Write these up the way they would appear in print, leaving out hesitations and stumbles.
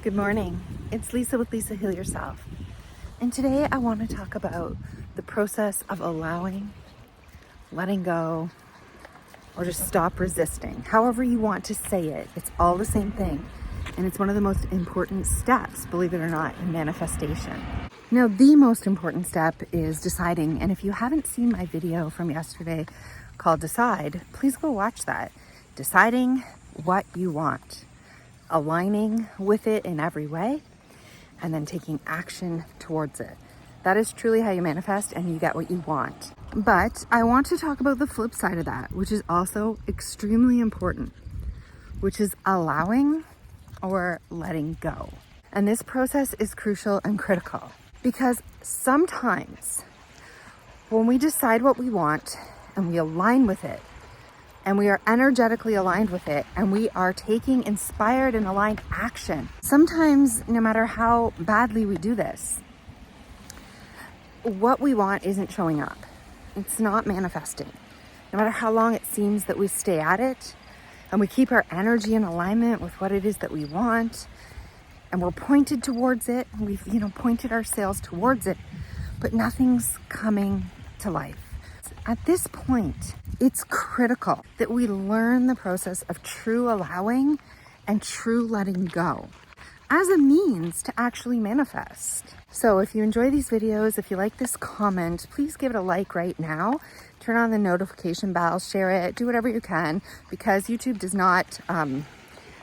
Good morning. It's Lisa with Lisahealyourself. And today I want to talk about the process of allowing, letting go, or just stop resisting. However you want to say it, it's all the same thing. And it's one of the most important steps, believe it or not, in manifestation. Now, the most important step is deciding. And if you haven't seen my video from yesterday called Decide, please go watch that. Deciding what you want, aligning with it in every way, and then taking action towards it. That is truly how you manifest and you get what you want. But I want to talk about the flip side of that, which is also extremely important, which is allowing or letting go. And this process is crucial and critical because sometimes when we decide what we want and we align with it, and we are energetically aligned with it, and we are taking inspired and aligned action. Sometimes, no matter how badly we do this, what we want isn't showing up. It's not manifesting. No matter how long it seems that we stay at it, and we keep our energy in alignment with what it is that we want, and we're pointed towards it, and we've, pointed our sails towards it, but nothing's coming to life. At this point, it's critical that we learn the process of true allowing and true letting go as a means to actually manifest. So if you enjoy these videos, if you like this comment, please give it a like right now. Turn on the notification bell, share it, do whatever you can, because YouTube does not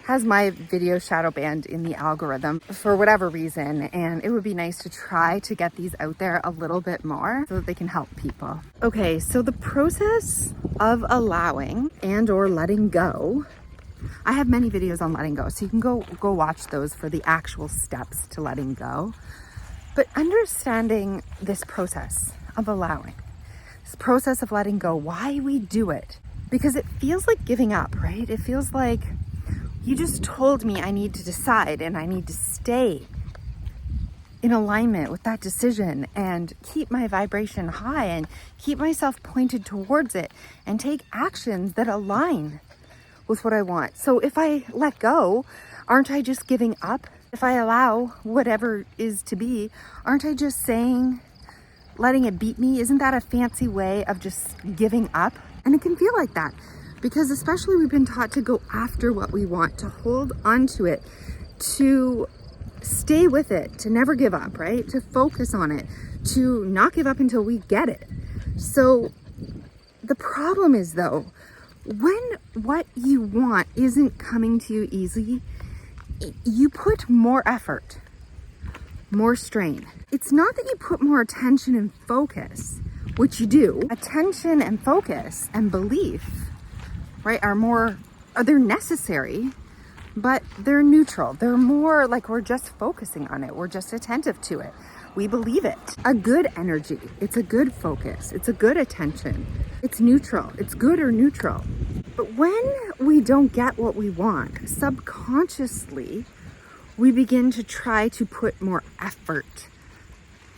has my video shadow banned in the algorithm for whatever reason, and it would be nice to try to get these out there a little bit more so that they can help people. Okay, so the process of allowing and or letting go, I have many videos on letting go, so you can go watch those for the actual steps to letting go. But understanding this process of allowing, this process of letting go, why we do it, because it feels like giving up, right? It feels like you just told me I need to decide and I need to stay in alignment with that decision and keep my vibration high and keep myself pointed towards it and take actions that align with what I want. So if I let go, aren't I just giving up? If I allow whatever is to be, aren't I just saying, letting it beat me? Isn't that a fancy way of just giving up? And it can feel like that. Because especially we've been taught to go after what we want, to hold onto it, to stay with it, to never give up, right? To focus on it, to not give up until we get it. So the problem is though, when what you want isn't coming to you easily, you put more effort, more strain. It's not that you put more attention and focus, which you do. Attention and focus and belief, right, they're necessary, but they're neutral. They're more like we're just focusing on it. We're just attentive to it. We believe it. A good energy, it's a good focus. It's a good attention. It's neutral. It's good or neutral. But when we don't get what we want, subconsciously, we begin to try to put more effort,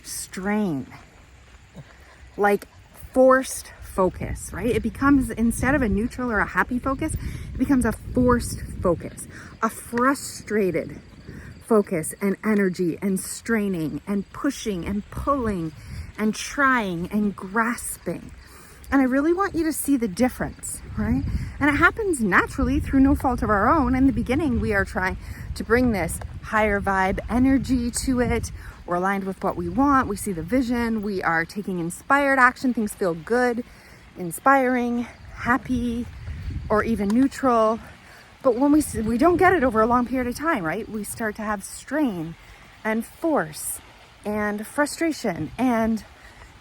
strain, like forced focus, right? It becomes, instead of a neutral or a happy focus, it becomes a forced focus, a frustrated focus and energy and straining and pushing and pulling and trying and grasping. And I really want you to see the difference, right? And it happens naturally through no fault of our own. In the beginning, we are trying to bring this higher vibe energy to it. We're aligned with what we want. We see the vision. We are taking inspired action. Things feel good, inspiring, happy, or even neutral. But when we don't get it over a long period of time, right? We start to have strain and force and frustration, and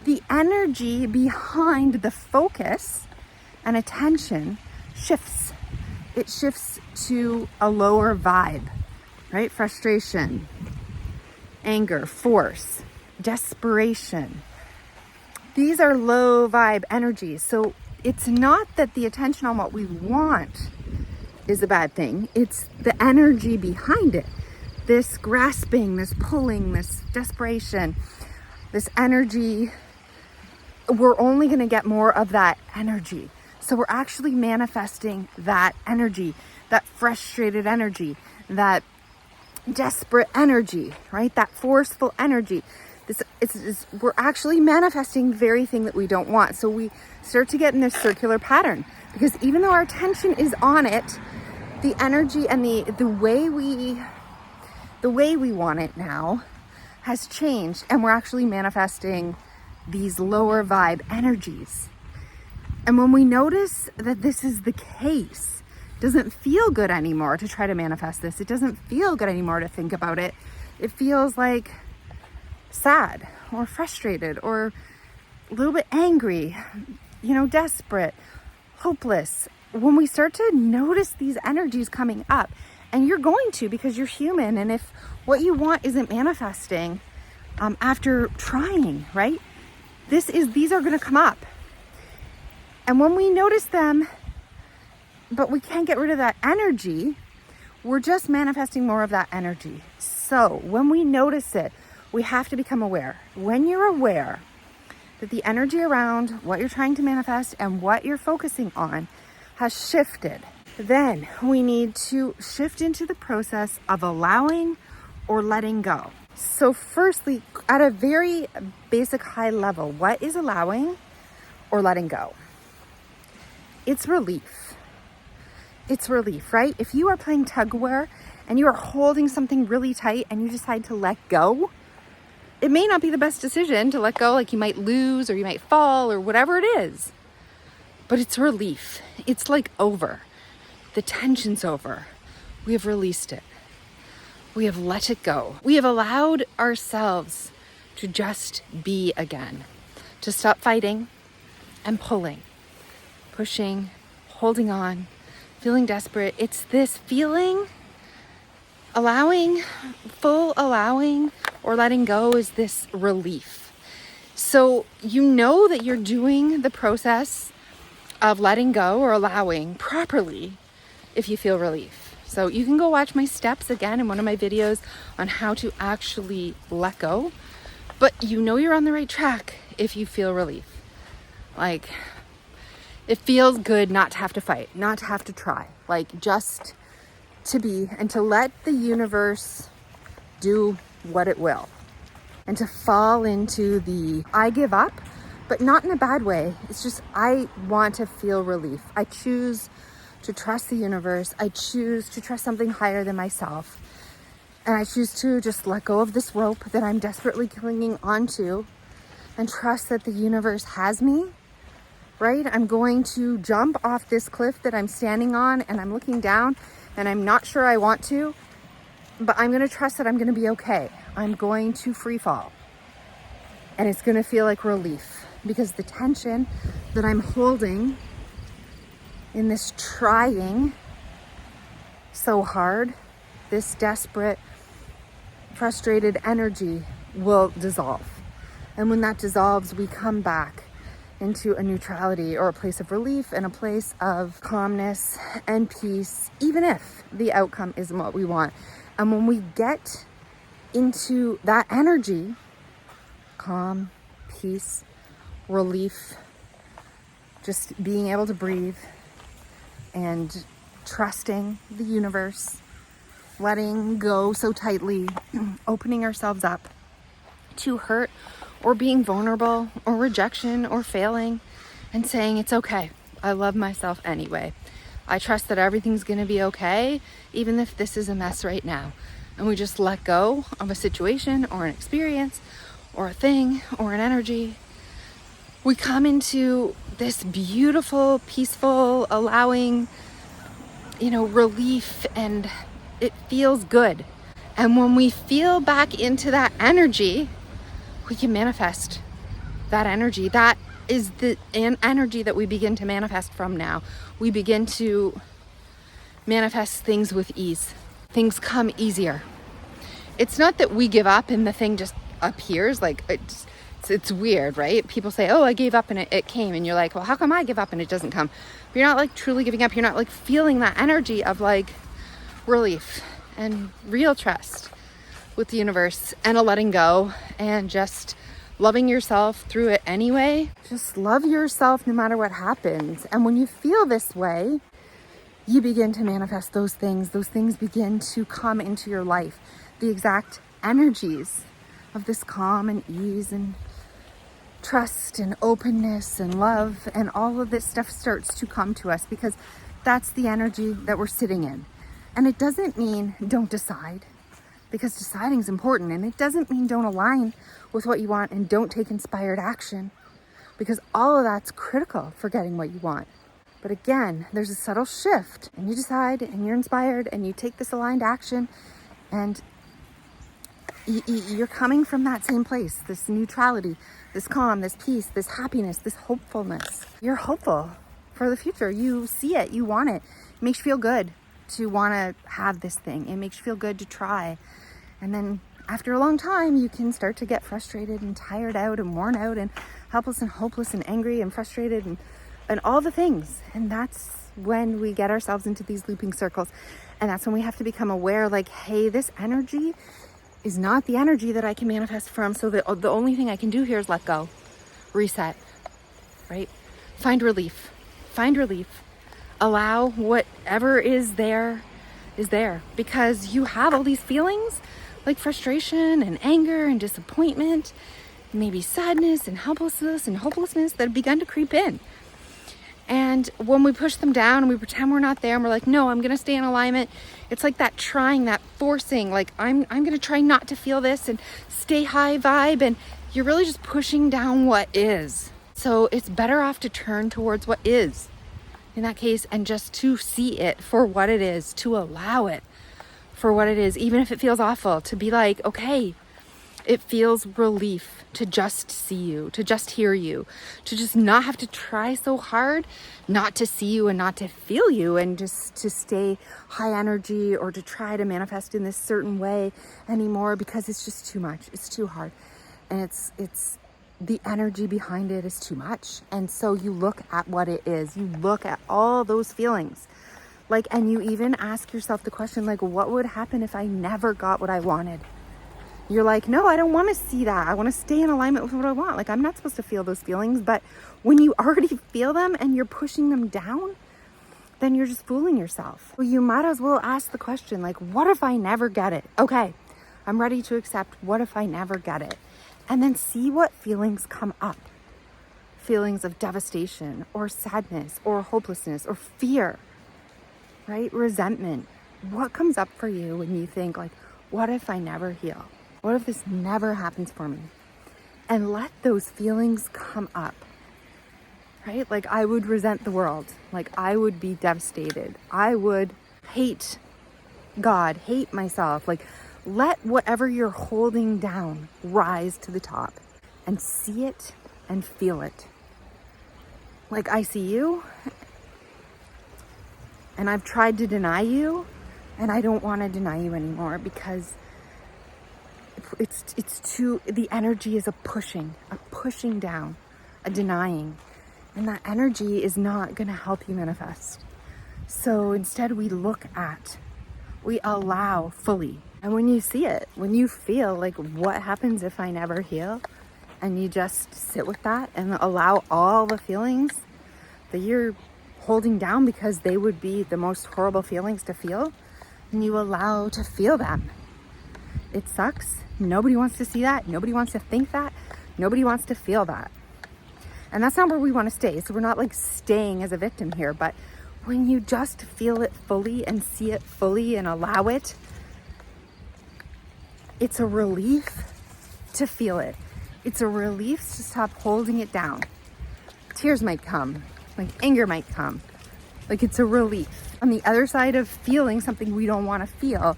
the energy behind the focus and attention shifts. It shifts to a lower vibe, right? Frustration, anger, force, desperation. These are low vibe energies. So it's not that the attention on what we want is a bad thing. It's the energy behind it. This grasping, this pulling, this desperation, this energy. We're only going to get more of that energy. So we're actually manifesting that energy, that frustrated energy, that desperate energy, right? That forceful energy. We're actually manifesting the very thing that we don't want. So we start to get in this circular pattern, because even though our attention is on it, the energy and the way we want it now has changed, and we're actually manifesting these lower vibe energies. And when we notice that this is the case, it doesn't feel good anymore to try to manifest this. It doesn't feel good anymore to think about it. It feels like sad or frustrated or a little bit angry, desperate, hopeless. When we start to notice these energies coming up, and you're going to, because you're human, and if what you want isn't manifesting after trying, right? These are going to come up. And when we notice them, but we can't get rid of that energy, we're just manifesting more of that energy. So when we notice it, we have to become aware. When you're aware that the energy around what you're trying to manifest and what you're focusing on has shifted, then we need to shift into the process of allowing or letting go. So firstly, at a very basic high level, what is allowing or letting go? It's relief. It's relief, right? If you are playing tug of war and you are holding something really tight and you decide to let go, it may not be the best decision to let go. Like, you might lose or you might fall or whatever it is, but it's relief. It's like over. The tension's over. We have released it. We have let it go. We have allowed ourselves to just be again, to stop fighting and pulling, pushing, holding on, feeling desperate. It's this feeling, allowing or letting go is this relief. So you know that you're doing the process of letting go or allowing properly if you feel relief. So you can go watch my steps again in one of my videos on how to actually let go. But you know you're on the right track if you feel relief. Like, it feels good not to have to fight, not to have to try. Like, just to be and to let the universe do what it will. And to fall into the I give up, but not in a bad way. It's just, I want to feel relief. I choose to trust the universe. I choose to trust something higher than myself. And I choose to just let go of this rope that I'm desperately clinging onto and trust that the universe has me, right? I'm going to jump off this cliff that I'm standing on and I'm looking down and I'm not sure I want to, but I'm going to trust that I'm going to be okay. I'm going to free fall. And it's going to feel like relief, because the tension that I'm holding in this trying so hard, this desperate, frustrated energy will dissolve. And when that dissolves, we come back into a neutrality or a place of relief and a place of calmness and peace, even if the outcome isn't what we want. And when we get into that energy, calm, peace, relief, just being able to breathe and trusting the universe, letting go so tightly, opening ourselves up to hurt or being vulnerable or rejection or failing, and saying it's okay. I love myself anyway. I trust that everything's going to be okay, even if this is a mess right now. And we just let go of a situation or an experience or a thing or an energy. We come into this beautiful, peaceful, allowing, relief, and it feels good. And when we feel back into that energy, we can manifest that energy. That is the energy that we begin to manifest from now. We begin to manifest things with ease. Things come easier. It's not that we give up and the thing just appears. Like, it's weird, right? People say, oh, I gave up and it came. And you're like, well, how come I give up and it doesn't come? But you're not like truly giving up. You're not like feeling that energy of like relief and real trust with the universe and a letting go and just loving yourself through it anyway. Just love yourself no matter what happens. And when you feel this way, you begin to manifest those things begin to come into your life. The exact energies of this calm and ease and trust and openness and love and all of this stuff starts to come to us, because that's the energy that we're sitting in. And it doesn't mean don't decide, because deciding is important. And it doesn't mean don't align with what you want and don't take inspired action, because all of that's critical for getting what you want. But again, there's a subtle shift, and you decide and you're inspired and you take this aligned action, and you're coming from that same place, this neutrality, this calm, this peace, this happiness, this hopefulness. You're hopeful for the future. You see it, you want it. It makes you feel good to want to have this thing. It makes you feel good to try. And then after a long time, you can start to get frustrated and tired out and worn out and helpless and hopeless and angry and frustrated and all the things. And that's when we get ourselves into these looping circles. And that's when we have to become aware, like, hey, this energy is not the energy that I can manifest from. So the only thing I can do here is let go, reset, right? Find relief, allow whatever is there, because you have all these feelings like frustration and anger and disappointment, maybe sadness and helplessness and hopelessness that have begun to creep in. And when we push them down and we pretend we're not there and we're like, no, I'm going to stay in alignment. It's like that trying, that forcing, like I'm going to try not to feel this and stay high vibe. And you're really just pushing down what is. So it's better off to turn towards what is in that case, and just to see it for what it is, to allow it for what it is, even if it feels awful, to be like, okay, it feels relief to just see you, to just hear you, to just not have to try so hard not to see you and not to feel you, and just to stay high energy or to try to manifest in this certain way anymore, because it's just too much. It's too hard. And it's the energy behind it is too much. And so you look at what it is. You look at all those feelings. Like, and you even ask yourself the question, like, what would happen if I never got what I wanted? You're like, no, I don't want to see that. I want to stay in alignment with what I want. Like, I'm not supposed to feel those feelings. But when you already feel them and you're pushing them down, then you're just fooling yourself. Well, you might as well ask the question, like, what if I never get it? Okay, I'm ready to accept what if I never get it? And then see what feelings come up. Feelings of devastation or sadness or hopelessness or fear, right? Resentment. What comes up for you when you think, like, what if I never heal? What if this never happens for me? And let those feelings come up, right? Like, I would resent the world. Like, I would be devastated. I would hate God, hate myself. Like, let whatever you're holding down rise to the top and see it and feel it. Like, I see you and I've tried to deny you, and I don't want to deny you anymore, because it's too, the energy is a pushing down, a denying, and that energy is not going to help you manifest. So instead we allow fully. And when you see it, when you feel like, what happens if I never heal? And you just sit with that and allow all the feelings that you're holding down, because they would be the most horrible feelings to feel, and you allow to feel them. It sucks. Nobody wants to see that. Nobody wants to think that. Nobody wants to feel that. And that's not where we want to stay. So we're not like staying as a victim here, but when you just feel it fully and see it fully and allow it, it's a relief to feel it. It's a relief to stop holding it down. Tears might come, like anger might come. Like, it's a relief. On the other side of feeling something we don't want to feel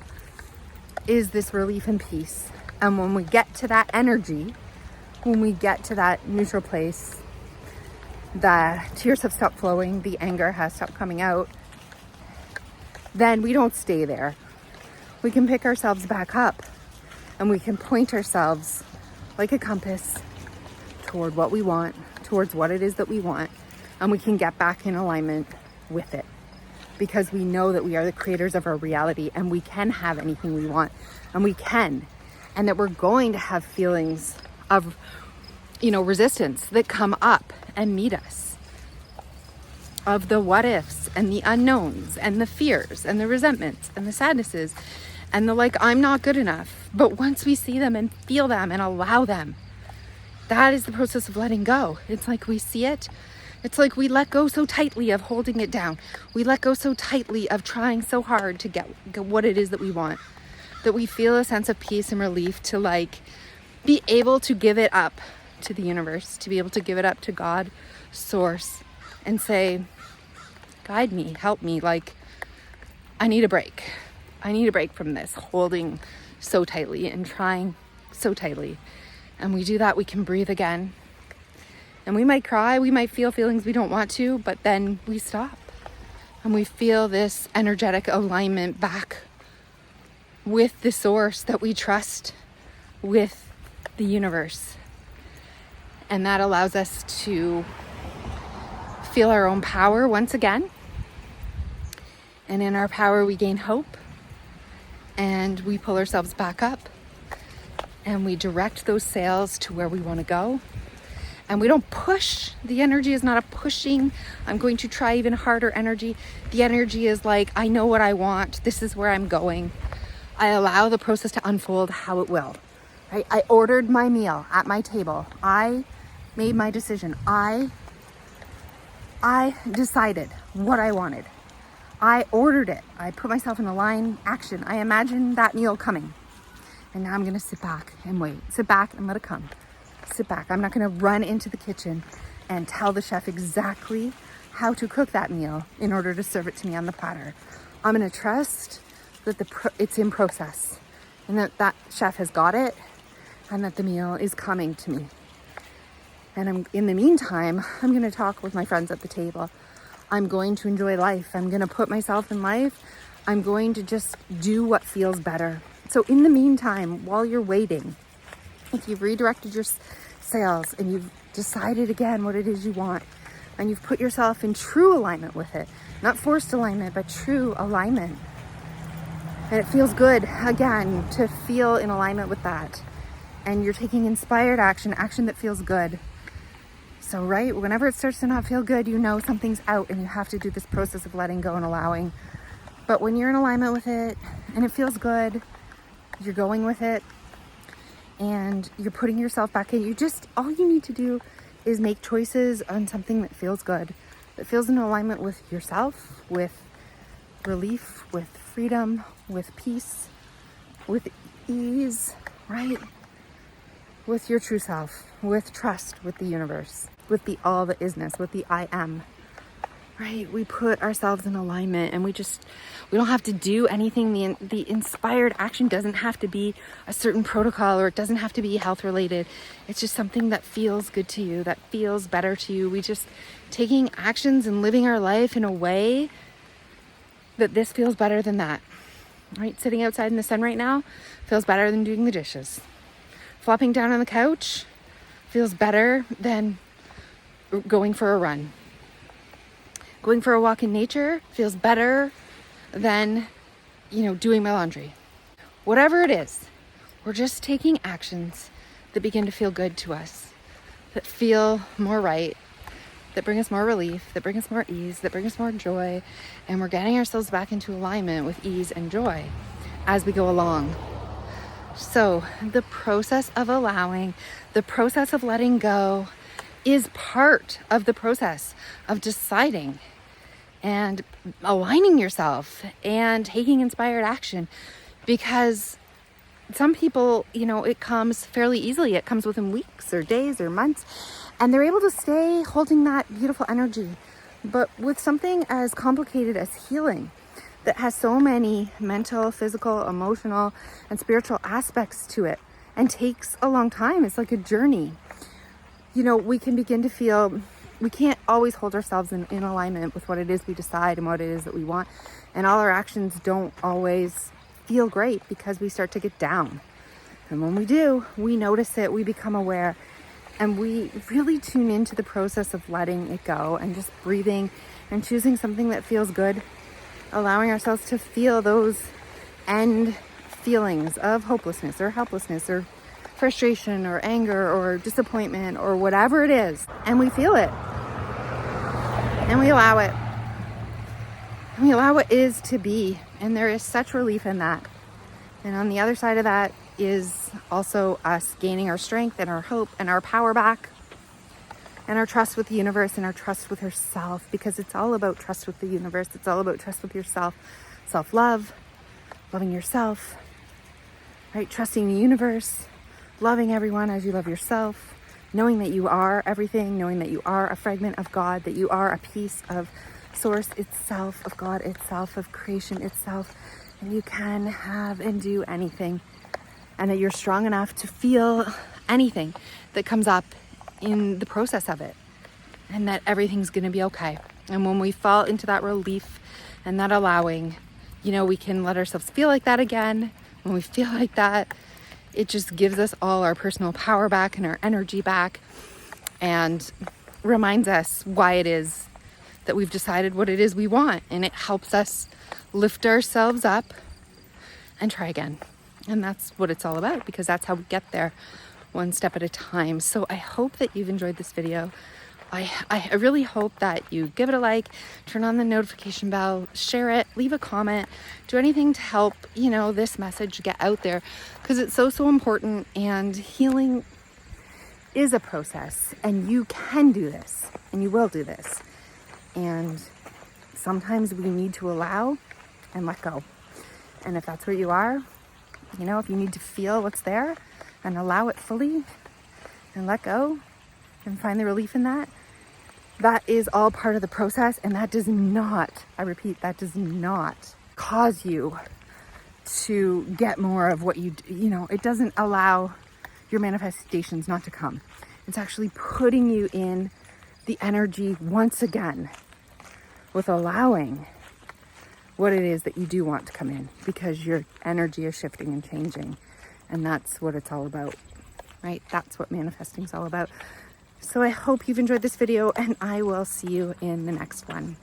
is this relief and peace. And when we get to that energy, when we get to that neutral place, the tears have stopped flowing, the anger has stopped coming out, then we don't stay there. We can pick ourselves back up, and we can point ourselves like a compass toward what we want, towards what it is that we want, and we can get back in alignment with it, because we know that we are the creators of our reality, and we can have anything we want, and we can, and that we're going to have feelings of, resistance that come up and meet us. of the what ifs and the unknowns and the fears and the resentments and the sadnesses and the like, I'm not good enough. But once we see them and feel them and allow them, that is the process of letting go. It's like we see it. It's like we let go so tightly of holding it down. We let go so tightly of trying so hard to get what it is that we want, that we feel a sense of peace and relief to like be able to give it up to the universe, to be able to give it up to God, source, and say, guide me, help me. Like, I need a break. I need a break from this holding so tightly and trying so tightly. And we do that, we can breathe again. And we might cry, we might feel feelings we don't want to, but then we stop. And we feel this energetic alignment back with the source that we trust, with the universe. And that allows us to feel our own power once again. And in our power, we gain hope. And we pull ourselves back up. And we direct those sails to where we want to go. And we don't push. The energy is not a pushing, I'm going to try even harder energy. The energy is like, I know what I want. This is where I'm going. I allow the process to unfold how it will. Right? I ordered my meal at my table. I made my decision. I decided what I wanted. I ordered it. I put myself in a line action. I imagined that meal coming. And now I'm going to sit back and wait. Sit back and let it come. Sit back. I'm not going to run into the kitchen and tell the chef exactly how to cook that meal in order to serve it to me on the platter. I'm going to trust that it's in process and that chef has got it and that the meal is coming to me. And in the meantime, I'm going to talk with my friends at the table. I'm going to enjoy life. I'm going to put myself in life. I'm going to just do what feels better. So in the meantime, while you're waiting, if you've redirected your sails and you've decided again what it is you want, and you've put yourself in true alignment with it, not forced alignment, but true alignment, and it feels good, again, to feel in alignment with that, and you're taking inspired action that feels good. So, right, whenever it starts to not feel good, you know something's out and you have to do this process of letting go and allowing. But when you're in alignment with it and it feels good, you're going with it and you're putting yourself back in. All you need to do is make choices on something that feels good, that feels in alignment with yourself, with relief, with freedom, with peace, with ease, right? With your true self, with trust, with the universe, with the all that isness, with the I am, right? We put ourselves in alignment and we don't have to do anything. The inspired action doesn't have to be a certain protocol, or it doesn't have to be health related. It's just something that feels good to you, that feels better to you. We just taking actions and living our life in a way that this feels better than that, right? Sitting outside in the sun right now feels better than doing the dishes. Flopping down on the couch feels better than going for a run. Going for a walk in nature feels better than, doing my laundry. Whatever it is, we're just taking actions that begin to feel good to us, that feel more right, that bring us more relief, that bring us more ease, that bring us more joy, and we're getting ourselves back into alignment with ease and joy as we go along. So the process of allowing, the process of letting go is part of the process of deciding and aligning yourself and taking inspired action, because some people, it comes fairly easily. It comes within weeks or days or months, and they're able to stay holding that beautiful energy. But with something as complicated as healing, that has so many mental, physical, emotional, and spiritual aspects to it and takes a long time. It's like a journey. We can begin to feel we can't always hold ourselves in alignment with what it is we decide and what it is that we want. And all our actions don't always feel great because we start to get down. And when we do, we notice it, we become aware, and we really tune into the process of letting it go and just breathing and choosing something that feels good. Allowing ourselves to feel those end feelings of hopelessness or helplessness or frustration or anger or disappointment or whatever it is. And we feel it. And we allow it. And we allow what is to be. And there is such relief in that. And on the other side of that is also us gaining our strength and our hope and our power back. And our trust with the universe and our trust with yourself. Because it's all about trust with the universe. It's all about trust with yourself. Self-love. Loving yourself. Right? Trusting the universe. Loving everyone as you love yourself. Knowing that you are everything. Knowing that you are a fragment of God. That you are a piece of Source itself, of God itself, of creation itself. And you can have and do anything. And that you're strong enough to feel anything that comes up in the process of it. And that everything's going to be okay. And when we fall into that relief and that allowing, you know, we can let ourselves feel like that again. When we feel like that, it just gives us all our personal power back and our energy back. And reminds us why it is that we've decided what it is we want. And it helps us lift ourselves up and try again. And that's what it's all about, because that's how we get there, one step at a time. So I hope that you've enjoyed this video. I really hope that you give it a like, turn on the notification bell, share it, leave a comment, do anything to help, you know, this message get out there, because it's so important. And healing is a process, and you can do this, and you will do this. And sometimes we need to allow and let go. And if that's where you are, you know, if you need to feel what's there and allow it fully and let go and find the relief in that, that is all part of the process. And that does not, I repeat, that does not cause you to get more of what you know, it doesn't allow your manifestations not to come. It's actually putting you in the energy once again with allowing what it is that you do want to come in, because your energy is shifting and changing. And that's what it's all about, right? That's what manifesting is all about. So I hope you've enjoyed this video, and I will see you in the next one.